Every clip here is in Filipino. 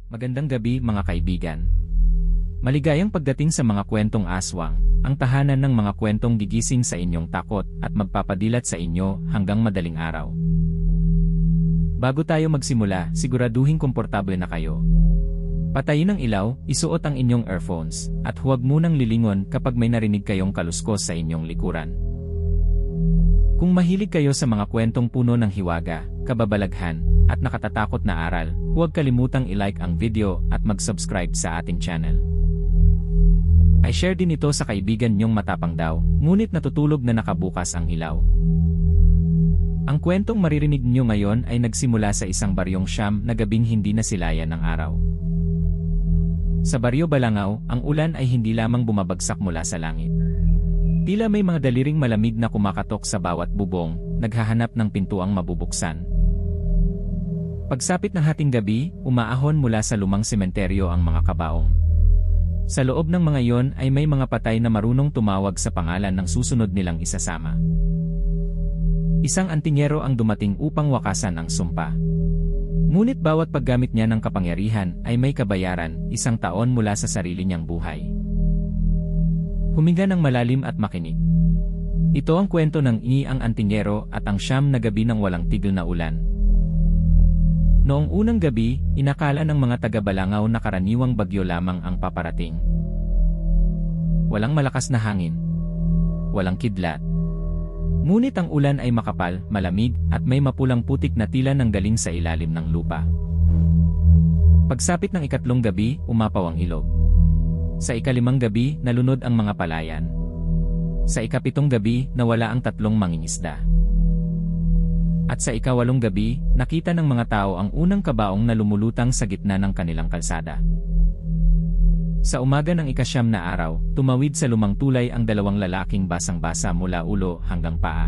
Magandang gabi mga kaibigan. Maligayang pagdating sa mga kwentong aswang, ang tahanan ng mga kwentong gigising sa inyong takot at magpapadilat sa inyo hanggang madaling araw. Bago tayo magsimula, siguraduhin komportable na kayo. Patayin ang ilaw, isuot ang inyong earphones, at huwag munang lilingon kapag may narinig kayong kaluskos sa inyong likuran. Kung mahilig kayo sa mga kwentong puno ng hiwaga, kababalaghan, at nakatatakot na aral, huwag kalimutang i-like ang video at mag-subscribe sa ating channel. I-share din ito sa kaibigan nyong matapang daw, ngunit natutulog na nakabukas ang ilaw. Ang kwentong maririnig nyo ngayon ay nagsimula sa isang baryong Siam na gabing hindi nasilayan ng araw. Sa Baryo Balangao, ang ulan ay hindi lamang bumabagsak mula sa langit. Tila may mga daliring malamig na kumakatok sa bawat bubong, naghahanap ng pintuang mabubuksan. Pagsapit ng hating gabi, umaahon mula sa lumang sementeryo ang mga kabaong. Sa loob ng mga iyon ay may mga patay na marunong tumawag sa pangalan ng susunod nilang isasama. Isang antingero ang dumating upang wakasan ang sumpa. Ngunit bawat paggamit niya ng kapangyarihan ay may kabayaran, 1 taon mula sa sarili niyang buhay. Huminga ng malalim at makinig. Ito ang kwento ng ang antingero at ang Siam na gabi ng walang tigil na ulan. Noong unang gabi, inakala ng mga taga-Balangao na karaniwang bagyo lamang ang paparating. Walang malakas na hangin. Walang kidlat. Ngunit ang ulan ay makapal, malamig, at may mapulang putik na tila nanggaling sa ilalim ng lupa. Pagsapit ng 3 gabi, umapaw ang ilog. Sa 5 gabi, nalunod ang mga palayan. Sa 7 gabi, nawala ang 3 mangingisda. At sa 8 gabi, nakita ng mga tao ang unang kabaong na lumulutang sa gitna ng kanilang kalsada. Sa umaga ng 9 na araw, tumawid sa lumang tulay ang 2 lalaking basang-basa mula ulo hanggang paa.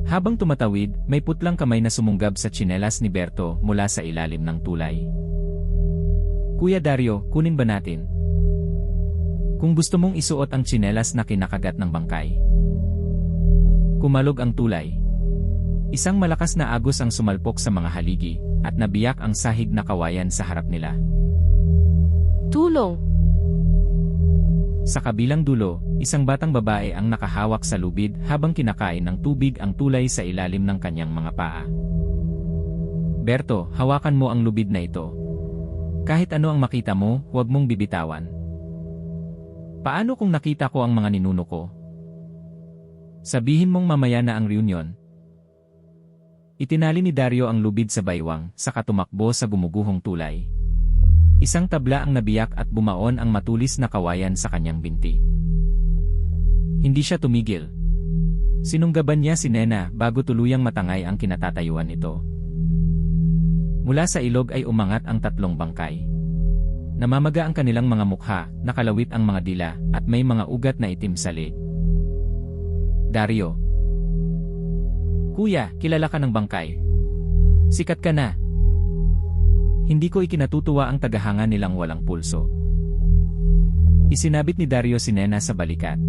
Habang tumatawid, may putlang kamay na sumunggab sa tsinelas ni Berto mula sa ilalim ng tulay. Kuya Dario, kunin ba natin? Kung gusto mong isuot ang tsinelas na kinakagat ng bangkay. Kumalog ang tulay. Isang malakas na agos ang sumalpok sa mga haligi, at nabiyak ang sahig na kawayan sa harap nila. Tulong! Sa kabilang dulo, isang batang babae ang nakahawak sa lubid habang kinakain ng tubig ang tulay sa ilalim ng kanyang mga paa. Berto, hawakan mo ang lubid na ito. Kahit ano ang makita mo, huwag mong bibitawan. Paano kung nakita ko ang mga ninuno ko? Sabihin mong mamaya na ang reunion. Itinali ni Dario ang lubid sa baywang, saka tumakbo sa gumuguhong tulay. Isang tabla ang nabiyak at bumaon ang matulis na kawayan sa kanyang binti. Hindi siya tumigil. Sinunggaban niya si Nena bago tuluyang matangay ang kinatatayuan nito. Mula sa ilog ay umangat ang 3 bangkay. Namamaga ang kanilang mga mukha, nakalawit ang mga dila, at may mga ugat na itim sa leeg. Dario. Kuya, kilala ka ng bangkay. Sikat ka na. Hindi ko ikinatutuwa ang tagahanga nilang walang pulso. Isinabit ni Dario si Nena sa balikat.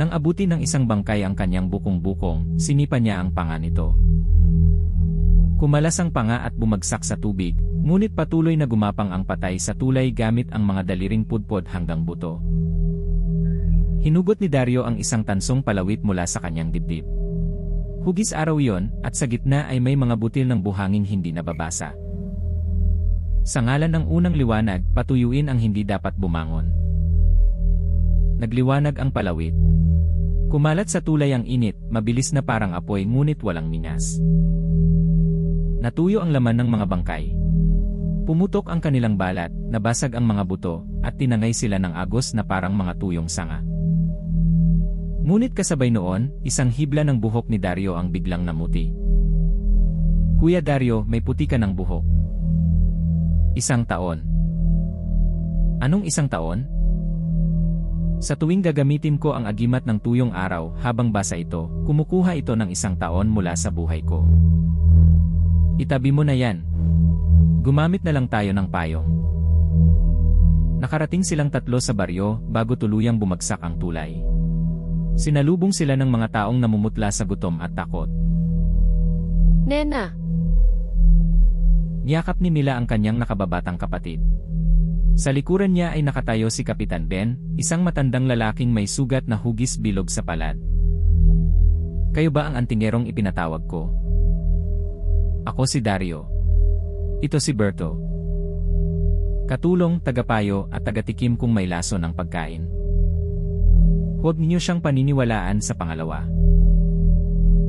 Nang abuti ng isang bangkay ang kanyang bukong-bukong, sinipa niya ang panga nito. Kumalas ang panga at bumagsak sa tubig, ngunit patuloy na gumapang ang patay sa tulay gamit ang mga daliring pudpod hanggang buto. Hinugot ni Dario ang isang tansong palawit mula sa kanyang dibdib. Hugis araw iyon, at sa gitna ay may mga butil ng buhanging hindi nababasa. Sa ngalan ng unang liwanag, patuyuin ang hindi dapat bumangon. Nagliwanag ang palawit. Kumalat sa tulay ang init, mabilis na parang apoy ngunit walang minas. Natuyo ang laman ng mga bangkay. Pumutok ang kanilang balat, nabasag ang mga buto, at tinangay sila ng agos na parang mga tuyong sanga. Ngunit kasabay noon, isang hibla ng buhok ni Dario ang biglang namuti. Kuya Dario, may puti ka ng buhok. 1 taon. Anong 1 taon? Sa tuwing gagamitin ko ang agimat ng tuyong araw habang basa ito, kumukuha ito ng 1 taon mula sa buhay ko. Itabi mo na yan. Gumamit na lang tayo ng payong. Nakarating silang 3 sa baryo bago tuluyang bumagsak ang tulay. Sinalubong sila ng mga taong namumutla sa gutom at takot. Nena! Niyakap ni Mila ang kanyang nakababatang kapatid. Sa likuran niya ay nakatayo si Kapitan Ben, isang matandang lalaking may sugat na hugis bilog sa palad. Kayo ba ang antingerong ipinatawag ko? Ako si Dario. Ito si Berto. Katulong, tagapayo at tagatikim kung may laso ng pagkain. Huwag niyo siyang paniniwalaan sa pangalawa.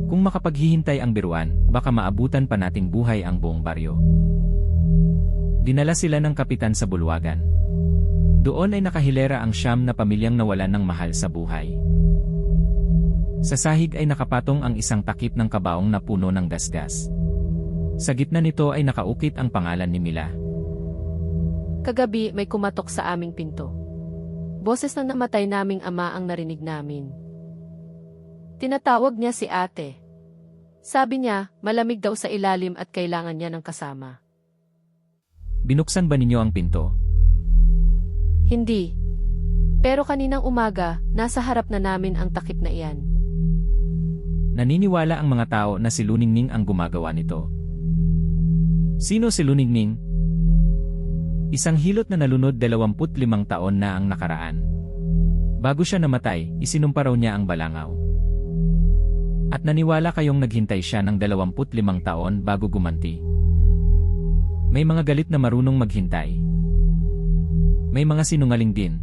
Kung makapaghihintay ang biruan, baka maabutan pa nating buhay ang buong baryo. Dinala sila ng kapitan sa bulwagan. Doon ay nakahilera ang 9 na pamilyang nawalan ng mahal sa buhay. Sa sahig ay nakapatong ang isang takip ng kabaong na puno ng gasgas. Sa gitna nito ay nakaukit ang pangalan ni Mila. Kagabi may kumatok sa aming pinto. Boses ng namatay naming ama ang narinig namin. Tinatawag niya si ate. Sabi niya, malamig daw sa ilalim at kailangan niya ng kasama. Binuksan ba ninyo ang pinto? Hindi. Pero kaninang umaga, nasa harap na namin ang takip na iyan. Naniniwala ang mga tao na si Luningning ang gumagawa nito. Sino si Luningning? Isang hilot na nalunod 25 taon na ang nakaraan. Bago siya namatay, isinumpa raw niya ang balangaw. At naniwala kayong naghintay siya ng 25 taon bago gumanti. May mga galit na marunong maghintay. May mga sinungaling din.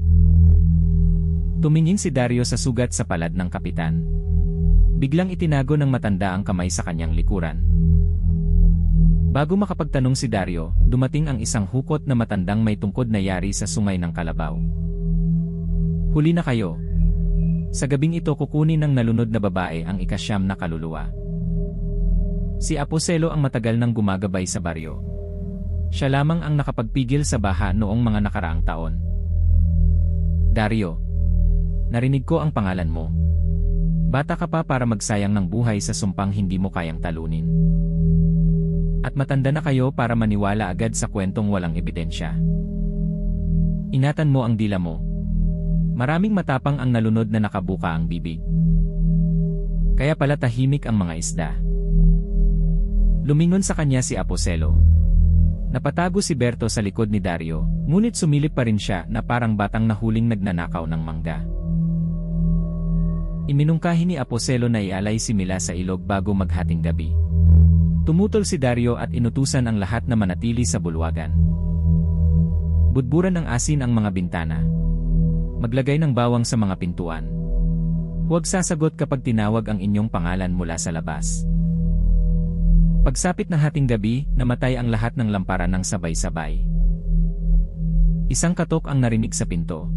Tumingin si Dario sa sugat sa palad ng kapitan. Biglang itinago ng matanda ang kamay sa kanyang likuran. Bago makapagtanong si Dario, dumating ang isang hukot na matandang may tungkod na yari sa sungay ng kalabaw. Huli na kayo. Sa gabing ito kukunin ng nalunod na babae ang ika-9 na kaluluwa. Si Apocelo ang matagal nang gumagabay sa baryo. Siya lamang ang nakapagpigil sa baha noong mga nakaraang taon. Dario, narinig ko ang pangalan mo. Bata ka pa para magsayang ng buhay sa sumpang hindi mo kayang talunin. At matanda na kayo para maniwala agad sa kwentong walang ebidensya. Inatan mo ang dila mo. Maraming matapang ang nalunod na nakabuka ang bibig. Kaya pala tahimik ang mga isda. Lumingon sa kanya si Apocelo. Napatago si Berto sa likod ni Dario, ngunit sumilip pa rin siya na parang batang nahuling nagnanakaw ng mangga. Iminungkahi ni Apocelo na ialay si Mila sa ilog bago maghating gabi. Tumutol si Dario at inutusan ang lahat na manatili sa bulwagan. Budburan ng asin ang mga bintana. Maglagay ng bawang sa mga pintuan. Huwag sasagot kapag tinawag ang inyong pangalan mula sa labas. Pagsapit ng hating gabi, namatay ang lahat ng lamparan ng sabay-sabay. Isang katok ang narinig sa pinto.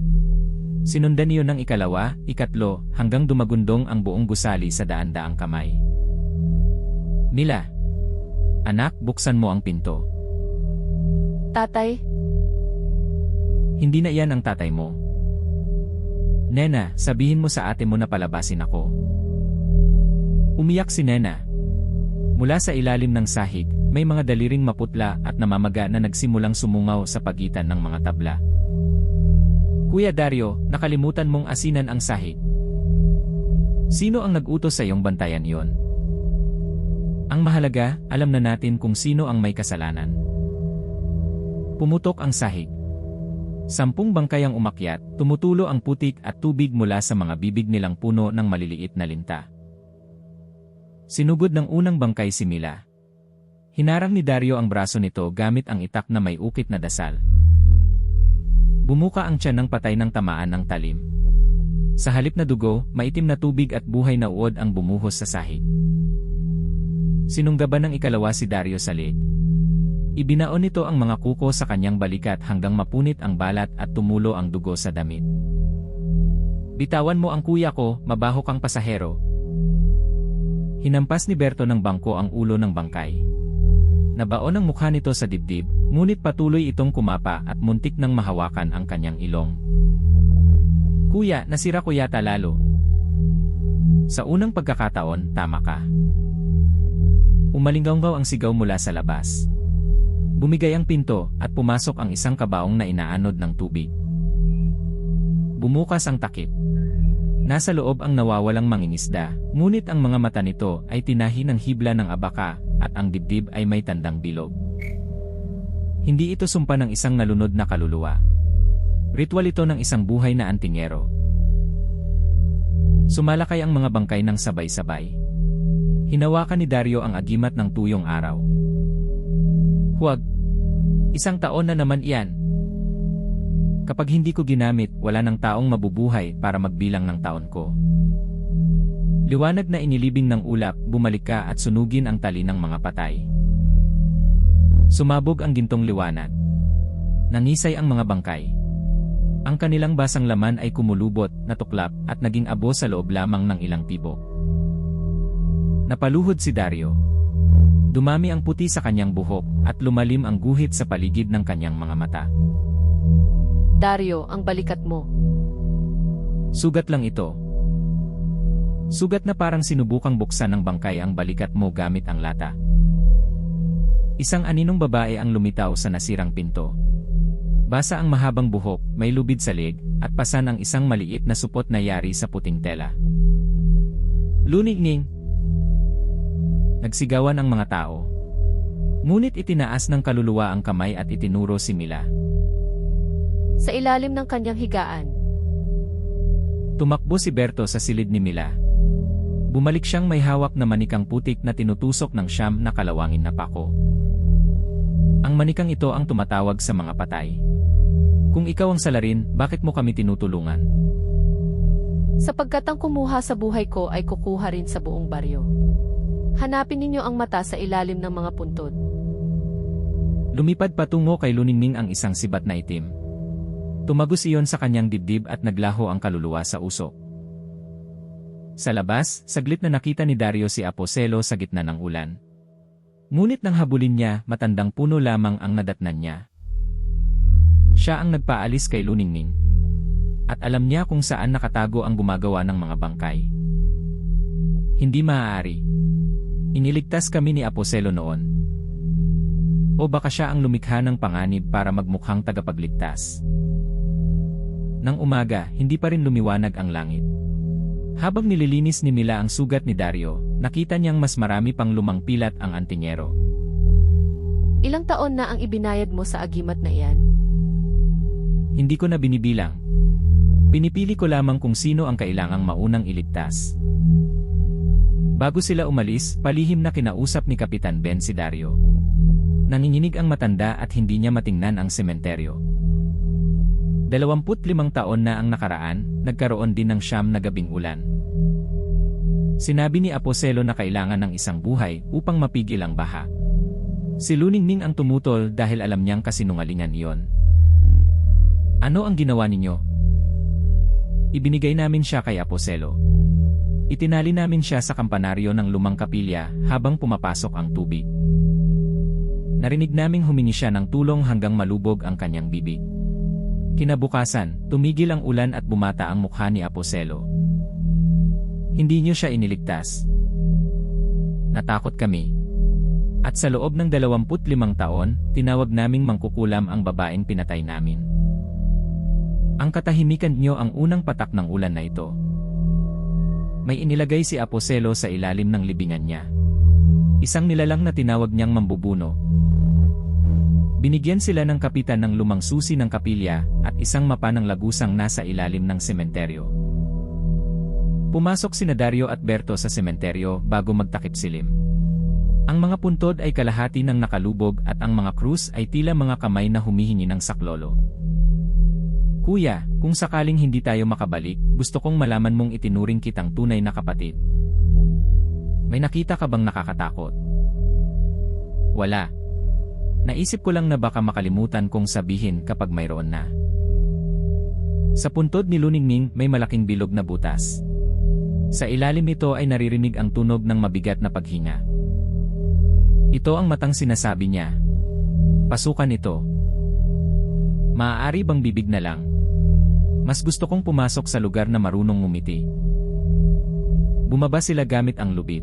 Sinundan niyo ng 2, 3, hanggang dumagundong ang buong gusali sa daan-daang kamay. Mila, anak, buksan mo ang pinto. Tatay, Hindi na iyan ang tatay mo. Nena, sabihin mo sa ate mo na palabasin ako. Umiyak si Nena. Mula sa ilalim ng sahig, may mga daliring maputla at namamaga na nagsimulang sumungaw sa pagitan ng mga tabla. Kuya Dario, nakalimutan mong asinan ang sahig. Sino ang nag-utos sa iyong bantayan iyon? Ang mahalaga, alam na natin kung sino ang may kasalanan. Pumutok ang sahig. 10 bangkay ang umakyat, tumutulo ang putik at tubig mula sa mga bibig nilang puno ng maliliit na linta. Sinugod ng unang bangkay si Mila. Hinarang ni Dario ang braso nito gamit ang itak na may ukit na dasal. Bumuka ang tiyan ng patay ng tamaan ng talim. Sa halip na dugo, maitim na tubig at buhay na uod ang bumuhos sa sahig. Sinunggaban ng 2 si Dario sa leg. Ibinaon nito ang mga kuko sa kanyang balikat hanggang mapunit ang balat at tumulo ang dugo sa damit. Bitawan mo ang kuya ko, mabaho kang pasahero. Hinampas ni Berto ng bangko ang ulo ng bangkay. Nabaon ang mukha nito sa dibdib, ngunit patuloy itong kumapa at muntik nang mahawakan ang kanyang ilong. Kuya, nasira ko yata lalo. Sa unang pagkakataon, tama ka. Umalinggaw ang sigaw mula sa labas. Bumigay ang pinto at pumasok ang isang kabaong na inaanod ng tubig. Bumukas ang takip. Nasa loob ang nawawalang mangingisda, ngunit ang mga mata nito ay tinahi ng hibla ng abaka at ang dibdib ay may tandang bilog. Hindi ito sumpa ng isang nalunod na kaluluwa. Ritual ito ng isang buhay na antingero. Sumalakay ang mga bangkay ng sabay-sabay. Hinawakan ni Dario ang agimat ng tuyong araw. Huwag! Isang taon na naman iyan. Kapag hindi ko ginamit, wala ng taong mabubuhay para magbilang ng taon ko. Liwanag na inilibing ng ulap, bumalik ka at sunugin ang tali ng mga patay. Sumabog ang gintong liwanag. Nangisay ang mga bangkay. Ang kanilang basang laman ay kumulubot, natuklap, at naging abo sa loob lamang ng ilang tibok. Napaluhod si Dario. Dumami ang puti sa kanyang buhok, at lumalim ang guhit sa paligid ng kanyang mga mata. Dario, ang balikat mo. Sugat lang ito. Sugat na parang sinubukang buksan ng bangkay ang balikat mo gamit ang lata. Isang aninong babae ang lumitaw sa nasirang pinto. Basa ang mahabang buhok, may lubid sa leg, at pasan ang isang maliit na supot na yari sa puting tela. Luningning! Nagsigawan ang mga tao. Ngunit itinaas ng kaluluwa ang kamay at itinuro si Mila. Sa ilalim ng kanyang higaan. Tumakbo si Berto sa silid ni Mila. Bumalik siyang may hawak na manikang putik na tinutusok ng siyam na kalawangin na pako. Ang manikang ito ang tumatawag sa mga patay. Kung ikaw ang salarin, bakit mo kami tinutulungan? Sapagkat ang kumuha sa buhay ko ay kukuha rin sa buong baryo. Hanapin ninyo ang mata sa ilalim ng mga puntod. Lumipad patungo kay Luningning ang isang sibat na itim. Tumagos iyon sa kanyang dibdib at naglaho ang kaluluwa sa usok. Sa labas, saglit na nakita ni Dario si Aposelo sa gitna ng ulan. Ngunit nang habulin niya, matandang puno lamang ang nadatnan niya. Siya ang nagpaalis kay Luningning. At alam niya kung saan nakatago ang gumagawa ng mga bangkay. Hindi maaari. Iniligtas kami ni Aposelo noon. O baka siya ang lumikha ng panganib para magmukhang tagapagligtas. Nang umaga, hindi pa rin lumiwanag ang langit. Habang nililinis ni Mila ang sugat ni Dario, nakita niyang mas marami pang lumang pilat ang antingero. Ilang taon na ang ibinayad mo sa agimat na iyan? Hindi ko na binibilang. Pinipili ko lamang kung sino ang kailangang maunang iligtas. Bago sila umalis, palihim na kinausap ni Kapitan Ben si Dario. Nanginginig ang matanda at hindi niya matingnan ang sementeryo. 25 taon na ang nakaraan, nagkaroon din ng siyam na gabing ulan. Sinabi ni Aposelo na kailangan ng isang buhay upang mapigil ang baha. Si Luningning ang tumutol dahil alam niyang kasinungalingan iyon. Ano ang ginawa ninyo? Ibinigay namin siya kay Aposelo. Itinali namin siya sa kampanaryo ng lumang kapilya habang pumapasok ang tubig. Narinig naming humingi siya ng tulong hanggang malubog ang kanyang bibig. Kinabukasan, tumigil ang ulan at bumata ang mukha ni Aposelo. Hindi niyo siya iniligtas. Natakot kami. At sa loob ng 25 taon, tinawag naming mangkukulam ang babaeng pinatay namin. Ang katahimikan niyo ang unang patak ng ulan na ito. May inilagay si Aposelo sa ilalim ng libingan niya. Isang nilalang na tinawag niyang mambubuno. Binigyan sila ng kapitan ng lumang susi ng kapilya at isang mapa ng lagusang nasa ilalim ng sementeryo. Pumasok sina Dario at Berto sa sementeryo bago magtakip silim. Ang mga puntod ay kalahati ng nakalubog at ang mga krus ay tila mga kamay na humihingi ng saklolo. Kuya, kung sakaling hindi tayo makabalik, gusto kong malaman mong itinuring kitang tunay na kapatid. May nakita ka bang nakakatakot? Wala. Naisip ko lang na baka makalimutan kong sabihin kapag mayroon na. Sa puntod ni Luningning may malaking bilog na butas. Sa ilalim nito ay naririnig ang tunog ng mabigat na paghinga. Ito ang matang sinasabi niya. Pasukan ito. Maaari bang bibig na lang? Mas gusto kong pumasok sa lugar na marunong ngumiti. Bumaba sila gamit ang lubid.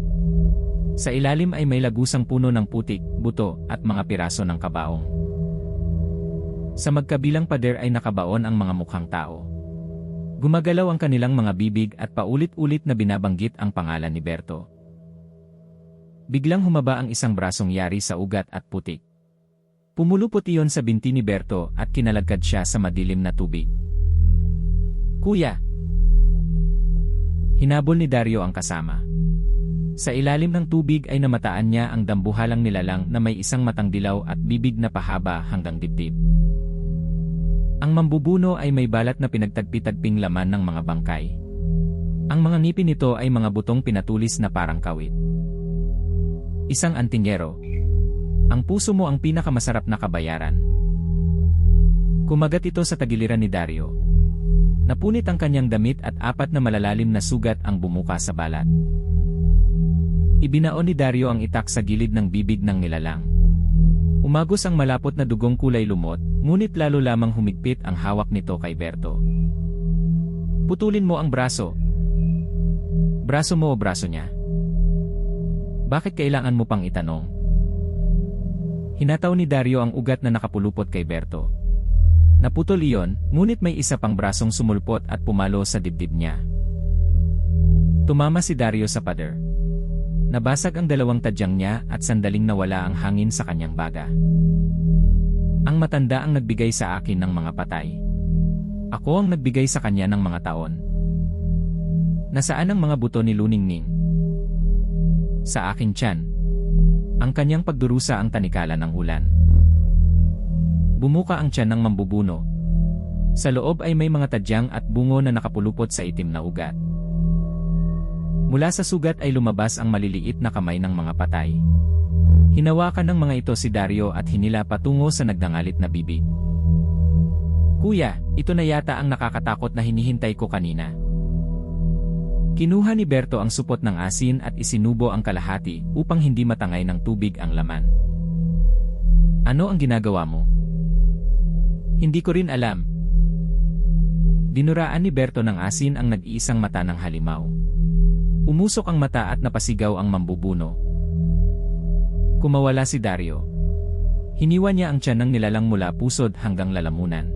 Sa ilalim ay may lagusang puno ng putik, buto, at mga piraso ng kabaong. Sa magkabilang pader ay nakabaon ang mga mukhang tao. Gumagalaw ang kanilang mga bibig at paulit-ulit na binabanggit ang pangalan ni Berto. Biglang humaba ang isang brasong yari sa ugat at putik. Pumulupot iyon sa binti ni Berto at kinalagkad siya sa madilim na tubig. "Kuya!" Hinabol ni Dario ang kasama. Sa ilalim ng tubig ay namataan niya ang dambuhalang nilalang na may isang matang dilaw at bibig na pahaba hanggang dibdib. Ang mambubuno ay may balat na pinagtagpi-tagping laman ng mga bangkay. Ang mga ngipin nito ay mga butong pinatulis na parang kawit. Isang antingero. Ang puso mo ang pinakamasarap na kabayaran. Kumagat ito sa tagiliran ni Dario. Napunit ang kanyang damit at 4 na malalalim na sugat ang bumuka sa balat. Ibinaon ni Dario ang itak sa gilid ng bibig ng nilalang. Umagos ang malapot na dugong kulay lumot, ngunit lalo lamang humigpit ang hawak nito kay Berto. "Putulin mo ang braso." "Braso mo o braso niya? Bakit kailangan mo pang itanong?" Hinataw ni Dario ang ugat na nakapulupot kay Berto. Naputol iyon, ngunit may isa pang brasong sumulpot at pumalo sa dibdib niya. Tumama si Dario sa pader. Nabasag ang 2 tadyang niya at sandaling nawala ang hangin sa kanyang baga. "Ang matanda ang nagbigay sa akin ng mga patay. Ako ang nagbigay sa kanya ng mga taon." "Nasaan ang mga buto ni Luningning?" "Sa aking tiyan." Ang kanyang pagdurusa ang tanikala ng ulan. Bumuka ang tiyan ng mambubuno. Sa loob ay may mga tadyang at bungo na nakapulupot sa itim na ugat. Mula sa sugat ay lumabas ang maliliit na kamay ng mga patay. Hinawakan ng mga ito si Dario at hinila patungo sa nagdangalit na bibig. "Kuya, ito na yata ang nakakatakot na hinihintay ko kanina." Kinuha ni Berto ang supot ng asin at isinubo ang kalahati upang hindi matangay ng tubig ang laman. "Ano ang ginagawa mo?" "Hindi ko rin alam." Dinuraan ni Berto ng asin ang nag-iisang mata ng halimaw. Umusok ang mata at napasigaw ang mambubuno. Kumawala si Dario. Hiniwa niya ang tiyan ng nilalang mula pusod hanggang lalamunan.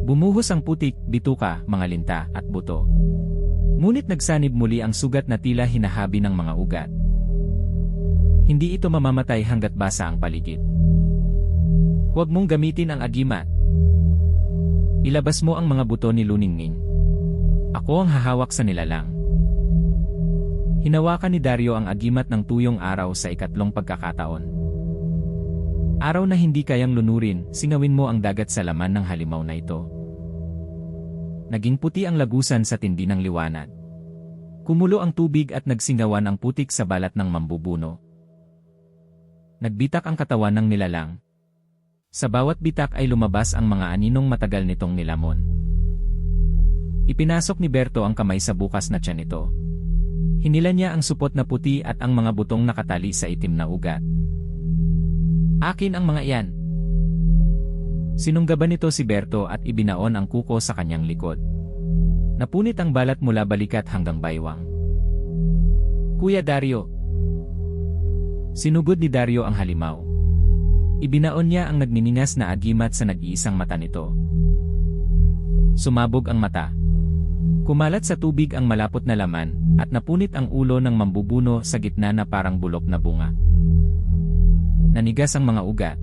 Bumuhos ang putik, bituka, mga linta, at buto. Ngunit nagsanib muli ang sugat na tila hinahabi ng mga ugat. Hindi ito mamamatay hanggat basa ang paligid. "Huwag mong gamitin ang agimat. Ilabas mo ang mga buto ni Luningning. Ako ang hahawak sa nilalang." Hinawakan ni Dario ang agimat ng tuyong araw sa 2 pagkakataon. Araw na hindi kayang lunurin, singawin mo ang dagat sa laman ng halimaw na ito. Naging puti ang lagusan sa tindi ng liwanag. Kumulo ang tubig at nagsingawan ang putik sa balat ng mambubuno. Nagbitak ang katawan ng nilalang. Sa bawat bitak ay lumabas ang mga aninong matagal nitong nilamon. Ipinasok ni Berto ang kamay sa bukas na tiyan nito. Hinila niya ang supot na puti at ang mga butong nakatali sa itim na ugat. "Akin ang mga iyan." Sinunggaban nito si Berto at ibinaon ang kuko sa kanyang likod. Napunit ang balat mula balikat hanggang baywang. "Kuya Dario." Sinugod ni Dario ang halimaw. Ibinaon niya ang nagniningas na agimat sa nag-iisang mata nito. Sumabog ang mata. Kumalat sa tubig ang malapot na laman, at napunit ang ulo ng mambubuno sa gitna na parang bulok na bunga. Nanigas ang mga ugat.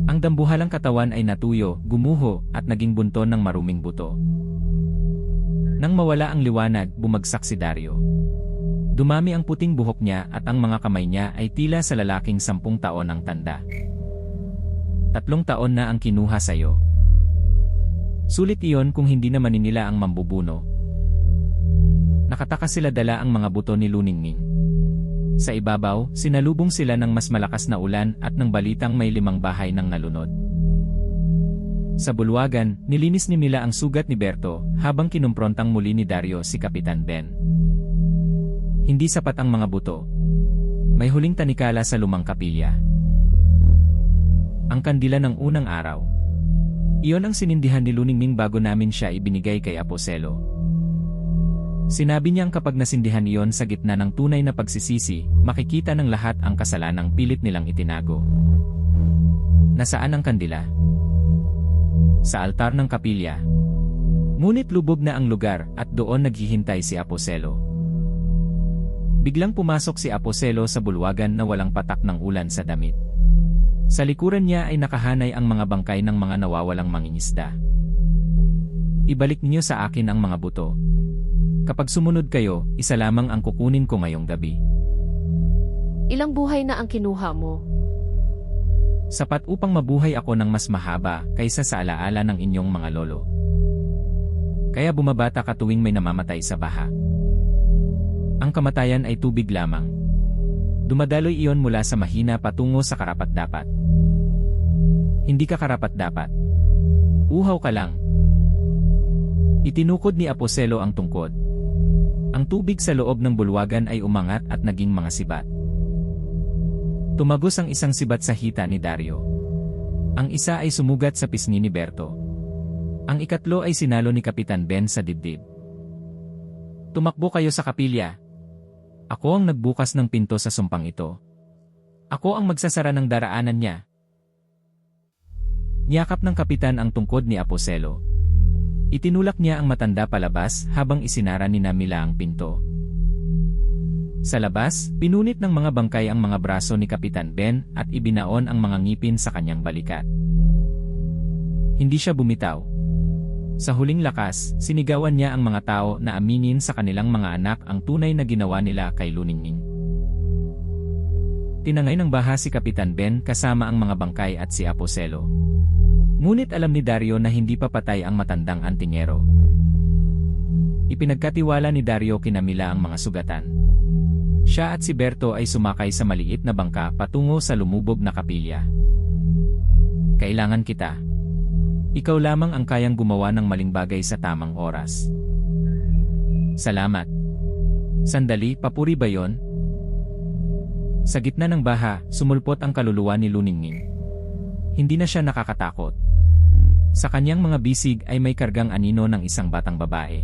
Ang dambuhalang katawan ay natuyo, gumuho, at naging bunton ng maruming buto. Nang mawala ang liwanag, bumagsak si Dario. Dumami ang puting buhok niya at ang mga kamay niya ay tila sa lalaking 10 taon ang tanda. "3 taon na ang kinuha sa'yo." Sulit iyon kung hindi na maninila ang mambubuno. Nakataka sila dala ang mga buto ni Luningning. Sa ibabaw, sinalubong sila ng mas malakas na ulan at ng balitang may 5 bahay nang nalunod. Sa bulwagan, nilinis ni Mila ang sugat ni Berto habang kinumprontang muli ni Dario si Kapitan Ben. Hindi sapat ang mga buto. May huling tanikala sa lumang kapilya. Ang kandila ng unang araw. Iyon ang sinindihan ni Luningning bago namin siya ibinigay kay Aposelo. Sinabi niyang kapag nasindihan iyon sa gitna ng tunay na pagsisisi, makikita ng lahat ang kasalanang pilit nilang itinago. Nasaan ang kandila? Sa altar ng kapilya. Ngunit lubog na ang lugar at doon naghihintay si Aposelo. Biglang pumasok si Aposelo sa bulwagan na walang patak ng ulan sa damit. Sa likuran niya ay nakahanay ang mga bangkay ng mga nawawalang mangingisda. Ibalik niyo sa akin ang mga buto. Kapag sumunod kayo, isa lamang ang kukunin ko ngayong gabi. Ilang buhay na ang kinuha mo? Sapat upang mabuhay ako ng mas mahaba kaysa sa alaala ng inyong mga lolo. Kaya bumabata ka tuwing may namamatay sa baha. Ang kamatayan ay tubig lamang. Dumadaloy iyon mula sa mahina patungo sa karapat-dapat. Hindi ka karapat-dapat. Uhaw ka lang. Itinukod ni Apocelo ang tungkod. Ang tubig sa loob ng bulwagan ay umangat at naging mga sibat. Tumagos ang isang sibat sa hita ni Dario. Ang isa ay sumugat sa pisngi ni Berto. Ang ikatlo ay sinalo ni Kapitan Ben sa dibdib. Tumakbo kayo sa kapilya. Ako ang nagbukas ng pinto sa sumpang ito. Ako ang magsasara ng daraanan niya. Niyakap ng kapitan ang tungkod ni Apocelo. Itinulak niya ang matanda palabas habang isinara ni Mila ang pinto. Sa labas, pinunit ng mga bangkay ang mga braso ni Kapitan Ben at ibinaon ang mga ngipin sa kanyang balikat. Hindi siya bumitaw. Sa huling lakas, sinigawan niya ang mga tao na aminin sa kanilang mga anak ang tunay na ginawa nila kay Luningning. Tinangay ng baha si Kapitan Ben kasama ang mga bangkay at si Apocelo. Ngunit alam ni Dario na hindi pa patay ang matandang antingero. Ipinagkatiwala ni Dario kina Mila ang mga sugatan. Siya at si Berto ay sumakay sa maliit na bangka patungo sa lumubog na kapilya. Kailangan kita. Ikaw lamang ang kayang gumawa ng maling bagay sa tamang oras. Salamat. Sandali, papuri ba yon? Sa gitna ng baha, sumulpot ang kaluluwa ni Luningning. Hindi na siya nakakatakot. Sa kanyang mga bisig ay may kargang anino ng isang batang babae.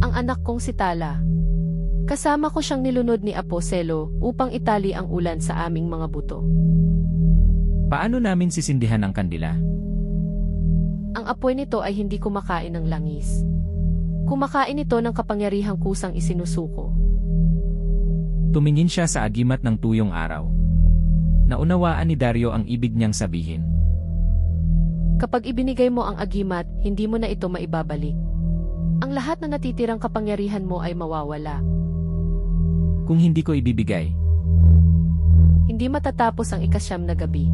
Ang anak kong si Tala. Kasama ko siyang nilunod ni Apocelo upang itali ang ulan sa aming mga buto. Paano namin sisindihan ang kandila? Ang apoy nito ay hindi kumakain ng langis. Kumakain ito ng kapangyarihang kusang isinusuko. Tumingin siya sa agimat ng tuyong araw. Naunawaan ni Dario ang ibig niyang sabihin. Kapag ibinigay mo ang agimat, hindi mo na ito maibabalik. Ang lahat na natitirang kapangyarihan mo ay mawawala. Kung hindi ko ibibigay, hindi matatapos ang 9 na gabi.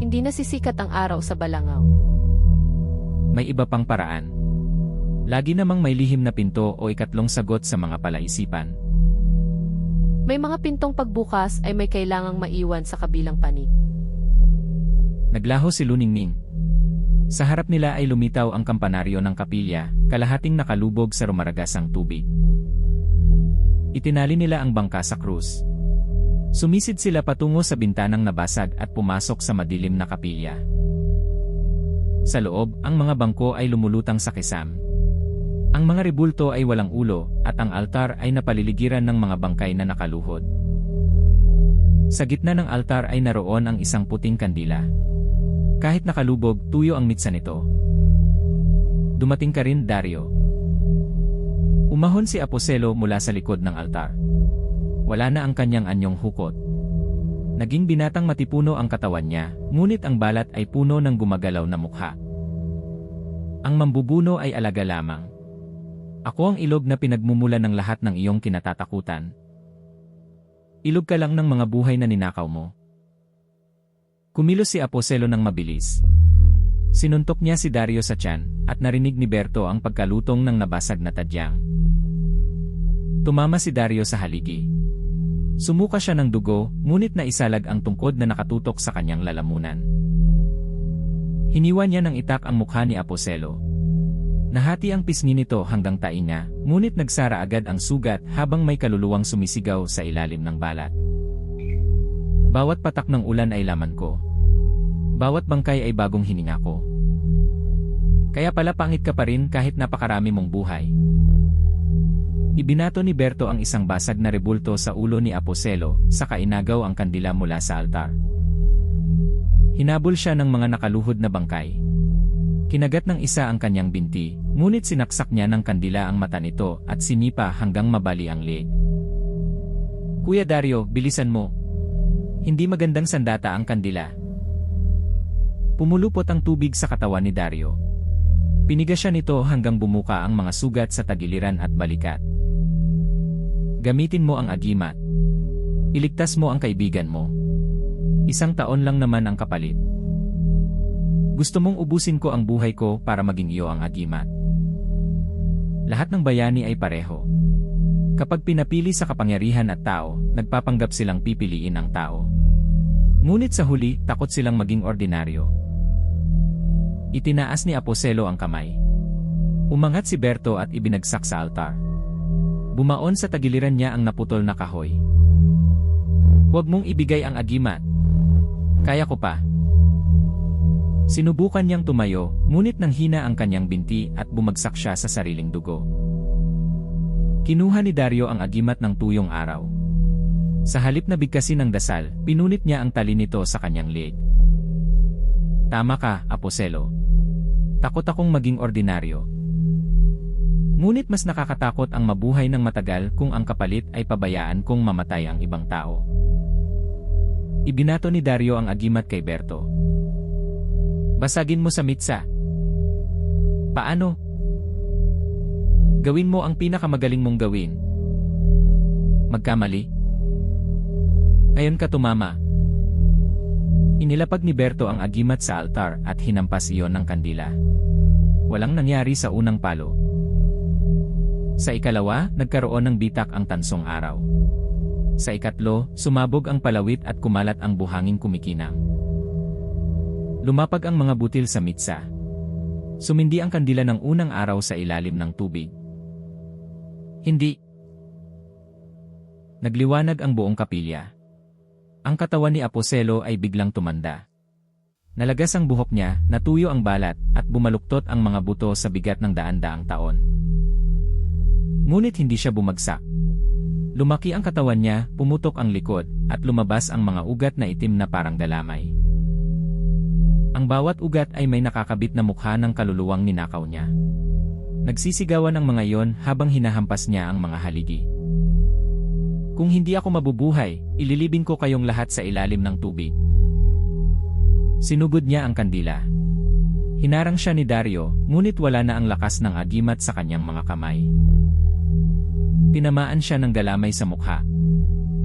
Hindi nasisikat ang araw sa balangaw. May iba pang paraan. Lagi namang may lihim na pinto o ikatlong sagot sa mga palaisipan. May mga pintong pagbukas ay may kailangang maiwan sa kabilang panig. Naglaho si Luningning. Sa harap nila ay lumitaw ang kampanaryo ng kapilya, kalahating nakalubog sa rumaragasang tubig. Itinali nila ang bangka sa krus. Sumisid sila patungo sa bintanang nabasag at pumasok sa madilim na kapilya. Sa loob, ang mga bangko ay lumulutang sa kisam. Ang mga rebulto ay walang ulo, at ang altar ay napaliligiran ng mga bangkay na nakaluhod. Sa gitna ng altar ay naroon ang isang puting kandila. Kahit nakalubog, tuyo ang mitsa nito. Dumating ka rin, Dario. Umahon si Apocelo mula sa likod ng altar. Wala na ang kanyang anyong hukot. Naging binatang matipuno ang katawan niya, ngunit ang balat ay puno ng gumagalaw na mukha. Ang mambubuno ay alaga lamang. Ako ang ilog na pinagmumula ng lahat ng iyong kinatatakutan. Ilog ka lang ng mga buhay na ninakaw mo. Kumilos si Apocelo ng mabilis. Sinuntok niya si Dario sa tiyan, at narinig ni Berto ang pagkalutong ng nabasag na tadyang. Tumama si Dario sa haligi. Sumuka siya ng dugo, ngunit naisalag ang tungkod na nakatutok sa kanyang lalamunan. Hiniwa niya ng itak ang mukha ni Apocelo. Nahati ang pisngi nito hanggang tainga, ngunit nagsara agad ang sugat habang may kaluluwang sumisigaw sa ilalim ng balat. Bawat patak ng ulan ay laman ko. Bawat bangkay ay bagong hininga ko. Kaya pala pangit ka pa rin kahit napakarami mong buhay. Ibinato ni Berto ang isang basag na rebulto sa ulo ni Apocelo, saka inagaw ang kandila mula sa altar. Hinabol siya ng mga nakaluhod na bangkay. Kinagat ng isa ang kanyang binti, ngunit sinaksak niya ng kandila ang mata nito at sinipa hanggang mabali ang leeg. Kuya Dario, bilisan mo. Hindi magandang sandata ang kandila. Pumulupot ang tubig sa katawan ni Dario. Piniga siya nito hanggang bumuka ang mga sugat sa tagiliran at balikat. Gamitin mo ang agimat. Iligtas mo ang kaibigan mo. 1 taon lang naman ang kapalit. Gusto mong ubusin ko ang buhay ko para maging iyo ang agimat. Lahat ng bayani ay pareho. Kapag pinapili sa kapangyarihan at tao, nagpapanggap silang pipiliin ang tao. Ngunit sa huli, takot silang maging ordinaryo. Itinaas ni Aposelo ang kamay. Umangat si Berto at ibinagsak sa altar. Bumaon sa tagiliran niya ang naputol na kahoy. Huwag mong ibigay ang agimat. Kaya ko pa. Sinubukan niyang tumayo, ngunit nanghina ang kanyang binti at bumagsak siya sa sariling dugo. Kinuha ni Dario ang agimat ng tuyong araw. Sa halip na bigkasin ng dasal, pinunit niya ang tali nito sa kanyang leeg. Tama ka, Aposelo. Takot akong maging ordinaryo. Ngunit mas nakakatakot ang mabuhay ng matagal kung ang kapalit ay pabayaan kong mamatay ang ibang tao. Ibinato ni Dario ang agimat kay Berto. Basagin mo sa mitsa. Paano? Gawin mo ang pinakamagaling mong gawin. Magkamali? Ayon ka tumama. Inilapag ni Berto ang agimat sa altar at hinampas iyon ng kandila. Walang nangyari sa unang palo. Sa ikalawa, nagkaroon ng bitak ang tansong araw. Sa ikatlo, sumabog ang palawit at kumalat ang buhanging kumikinang. Lumapag ang mga butil sa mitsa. Sumindi ang kandila ng unang araw sa ilalim ng tubig. Hindi. Nagliwanag ang buong kapilya. Ang katawan ni Aposelo ay biglang tumanda. Nalagas ang buhok niya, natuyo ang balat, at bumaluktot ang mga buto sa bigat ng daan-daang taon. Ngunit hindi siya bumagsak. Lumaki ang katawan niya, pumutok ang likod, at lumabas ang mga ugat na itim na parang dalamay. Ang bawat ugat ay may nakakabit na mukha ng kaluluwang ninakaw niya. Nagsisigawan ang mga iyon habang hinahampas niya ang mga haligi. Kung hindi ako mabubuhay, ililibing ko kayong lahat sa ilalim ng tubig. Sinugod niya ang kandila. Hinarang siya ni Dario, ngunit wala na ang lakas ng agimat sa kanyang mga kamay. Tinamaan siya ng galamay sa mukha.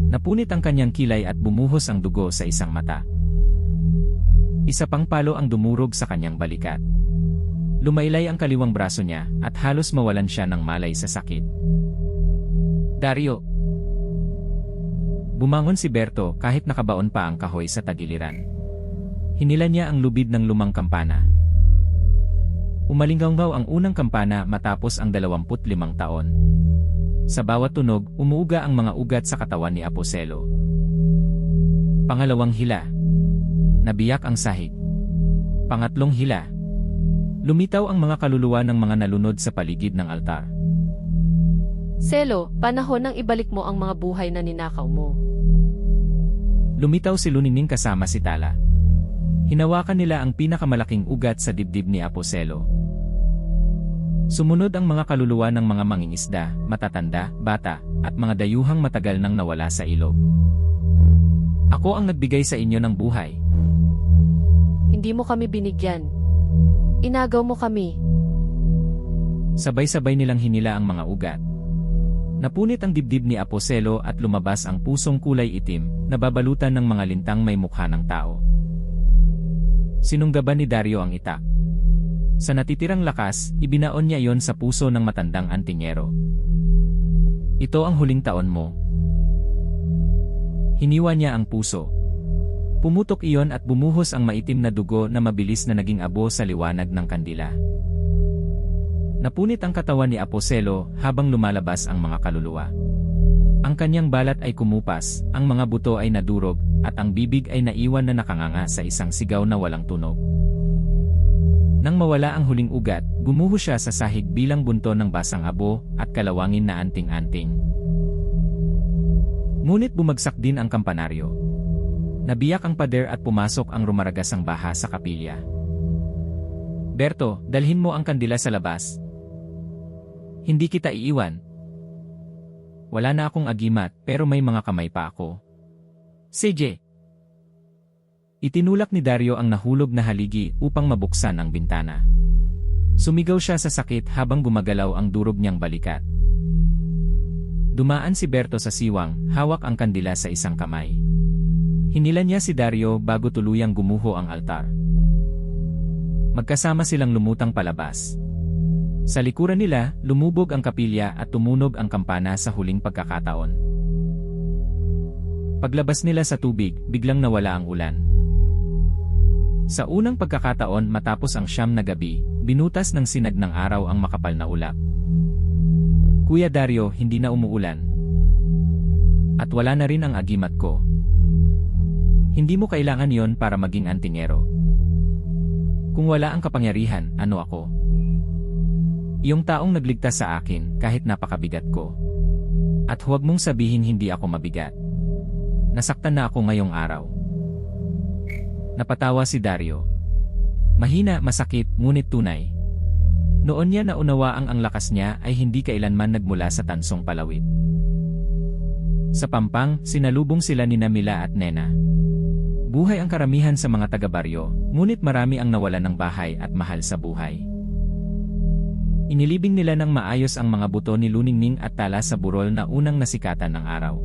Napunit ang kanyang kilay at bumuhos ang dugo sa isang mata. Isa pang palo ang dumurog sa kanyang balikat. Lumaylay ang kaliwang braso niya at halos mawalan siya ng malay sa sakit. Dario! Bumangon si Berto kahit nakabaon pa ang kahoy sa tagiliran. Hinila niya ang lubid ng lumang kampana. Umalinggaw ang unang kampana matapos ang 25 taon. Sa bawat tunog, umuuga ang mga ugat sa katawan ni Aposelo. Pangalawang hila. Nabiyak ang sahig. Pangatlong hila. Lumitaw ang mga kaluluwa ng mga nalunod sa paligid ng altar. Selo, panahon nang ibalik mo ang mga buhay na ninakaw mo. Lumitaw si Lunining kasama si Tala. Hinawakan nila ang pinakamalaking ugat sa dibdib ni Aposelo. Sumunod ang mga kaluluwa ng mga mangingisda, matatanda, bata, at mga dayuhang matagal nang nawala sa ilog. Ako ang nagbigay sa inyo ng buhay. Hindi mo kami binigyan. Inagaw mo kami. Sabay-sabay nilang hinila ang mga ugat. Napunit ang dibdib ni Aposelo at lumabas ang pusong kulay itim, nababalutan ng mga lintang may mukha ng tao. Sinunggaban ni Dario ang itak. Sa natitirang lakas, ibinaon niya iyon sa puso ng matandang antingero. Ito ang huling taon mo. Hiniwa niya ang puso. Pumutok iyon at bumuhos ang maitim na dugo na mabilis na naging abo sa liwanag ng kandila. Napunit ang katawan ni Aposelo habang lumalabas ang mga kaluluwa. Ang kanyang balat ay kumupas, ang mga buto ay nadurog, at ang bibig ay naiwan na nakanganga sa isang sigaw na walang tunog. Nang mawala ang huling ugat, gumuho siya sa sahig bilang bunto ng basang abo at kalawangin na anting-anting. Ngunit bumagsak din ang kampanaryo. Nabiyak ang pader at pumasok ang rumaragasang baha sa kapilya. Berto, dalhin mo ang kandila sa labas. Hindi kita iiwan. Wala na akong agimat pero may mga kamay pa ako. CJ. Itinulak ni Dario ang nahulog na haligi upang mabuksan ang bintana. Sumigaw siya sa sakit habang gumagalaw ang durog niyang balikat. Dumaan si Berto sa siwang, hawak ang kandila sa isang kamay. Hinilan niya si Dario bago tuluyang gumuho ang altar. Magkasama silang lumutang palabas. Sa likuran nila, lumubog ang kapilya at tumunog ang kampana sa huling pagkakataon. Paglabas nila sa tubig, biglang nawala ang ulan. Sa unang pagkakataon matapos ang 9 na gabi, binutas ng sinag ng araw ang makapal na ulap. Kuya Dario, hindi na umuulan. At wala na rin ang agimat ko. Hindi mo kailangan yon para maging antingero. Kung wala ang kapangyarihan, ano ako? Iyong taong nagligtas sa akin kahit napakabigat ko. At huwag mong sabihin hindi ako mabigat. Nasaktan na ako ngayong araw. Napatawa si Dario. Mahina, masakit, ngunit tunay. Noon niya naunawaang ang lakas niya ay hindi kailanman nagmula sa tansong palawit. Sa Pampang, sinalubong sila ni Mila at Nena. Buhay ang karamihan sa mga taga-baryo, ngunit marami ang nawalan ng bahay at mahal sa buhay. Inilibing nila ng maayos ang mga buto ni Luningning at tala sa burol na unang nasikatan ng araw.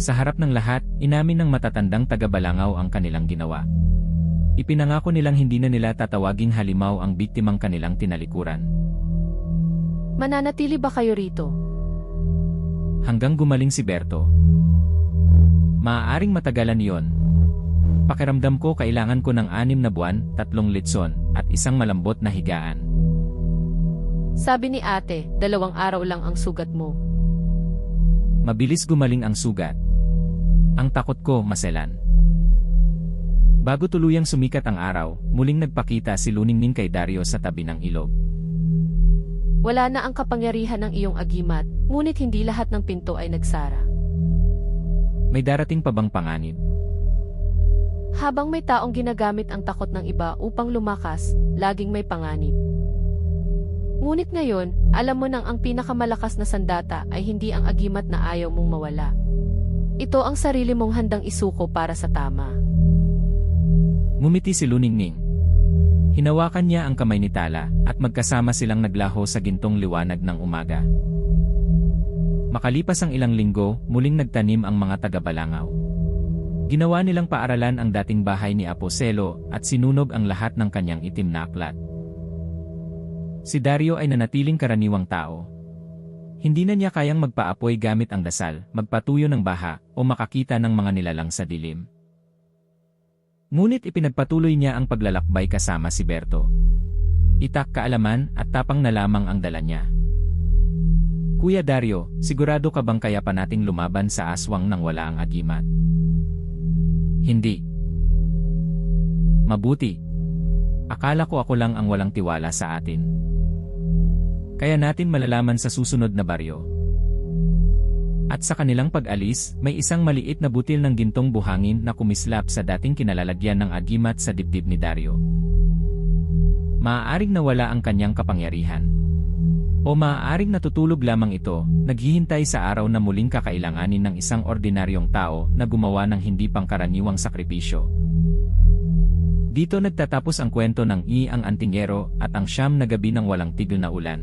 Sa harap ng lahat, inamin ng matatandang taga-Balangaw ang kanilang ginawa. Ipinangako nilang hindi na nila tatawaging halimaw ang biktimang kanilang tinalikuran. Mananatili ba kayo rito? Hanggang gumaling si Berto. Maaaring matagalan yon. Pakiramdam ko kailangan ko ng 6 na buwan, 3 litson, at isang malambot na higaan. Sabi ni ate, 2 araw lang ang sugat mo. Mabilis gumaling ang sugat. Ang takot ko, maselan. Bago tuluyang sumikat ang araw, muling nagpakita si Luningning kay Dario sa tabi ng ilog. Wala na ang kapangyarihan ng iyong agimat, ngunit hindi lahat ng pinto ay nagsara. May darating pa bang panganib? Habang may taong ginagamit ang takot ng iba upang lumakas, laging may panganib. Ngunit ngayon, alam mo nang ang pinakamalakas na sandata ay hindi ang agimat na ayaw mong mawala. Ito ang sarili mong handang isuko para sa tama. Ngumiti si Luningning. Hinawakan niya ang kamay ni Tala at magkasama silang naglaho sa gintong liwanag ng umaga. Makalipas ang ilang linggo, muling nagtanim ang mga taga-Balangaw. Ginawa nilang paaralan ang dating bahay ni Apo Selo at sinunog ang lahat ng kanyang itim na aklat. Si Dario ay nanatiling karaniwang tao. Hindi na niya kayang magpaapoy gamit ang dasal, magpatuyo ng baha, o makakita ng mga nilalang sa dilim. Ngunit ipinagpatuloy niya ang paglalakbay kasama si Berto. Itak, kaalaman, at tapang na lamang ang dala niya. Kuya Dario, sigurado ka bang kaya pa nating lumaban sa aswang nang wala ang agimat? Hindi. Mabuti. Akala ko ako lang ang walang tiwala sa atin. Kaya natin malalaman sa susunod na baryo. At sa kanilang pag-alis, may isang maliit na butil ng gintong buhangin na kumislap sa dating kinalalagyan ng agimat sa dibdib ni Dario. Maaaring nawala ang kanyang kapangyarihan. O maaaring natutulog lamang ito, naghihintay sa araw na muling kakailanganin ng isang ordinaryong tao na gumawa ng hindi pangkaraniwang sakripisyo. Dito nagtatapos ang kwento ng ang Antingero at ang 9 na gabi ng walang tigil na ulan.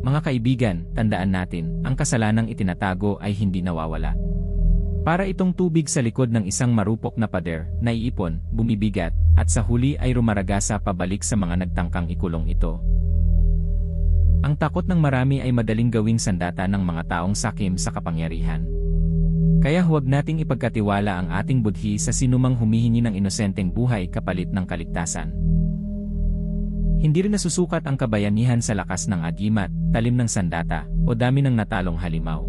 Mga kaibigan, tandaan natin, ang kasalanang itinatago ay hindi nawawala. Para itong tubig sa likod ng isang marupok na pader, naiipon, bumibigat, at sa huli ay rumaragasa pabalik sa mga nagtangkang ikulong ito. Ang takot ng marami ay madaling gawing sandata ng mga taong sakim sa kapangyarihan. Kaya huwag nating ipagkatiwala ang ating budhi sa sinumang humihingi ng inosenteng buhay kapalit ng kaligtasan. Hindi rin nasusukat ang kabayanihan sa lakas ng agimat, talim ng sandata, o dami ng natalong halimaw.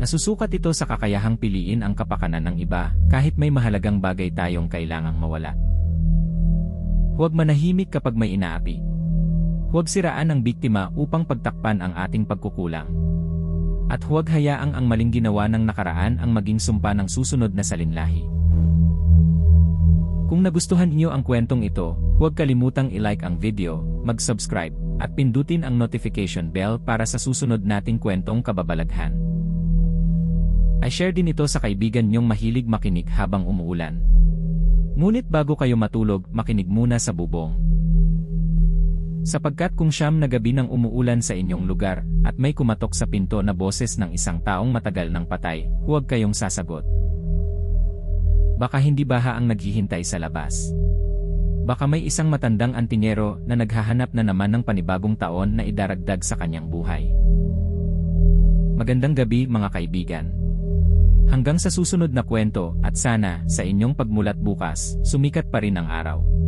Nasusukat ito sa kakayahang piliin ang kapakanan ng iba, kahit may mahalagang bagay tayong kailangang mawala. Huwag manahimik kapag may inaapi. Huwag siraan ang biktima upang pagtakpan ang ating pagkukulang. At huwag hayaang ang maling ginawa ng nakaraan ang maging sumpa ng susunod na salinlahi. Kung nagustuhan niyo ang kwentong ito, huwag kalimutang i-like ang video, mag-subscribe, at pindutin ang notification bell para sa susunod nating kwentong kababalaghan. I-share din ito sa kaibigan niyong mahilig makinig habang umuulan. Ngunit bago kayo matulog, makinig muna sa bubong. Sapagkat kung 9 na gabi nang umuulan sa inyong lugar, at may kumatok sa pinto na boses ng isang taong matagal ng patay, huwag kayong sasagot. Baka hindi baha ang naghihintay sa labas. Baka may isang matandang antinyero na naghahanap na naman ng panibagong taon na idaragdag sa kanyang buhay. Magandang gabi mga kaibigan. Hanggang sa susunod na kwento, at sana, sa inyong pagmulat bukas, sumikat pa rin ang araw.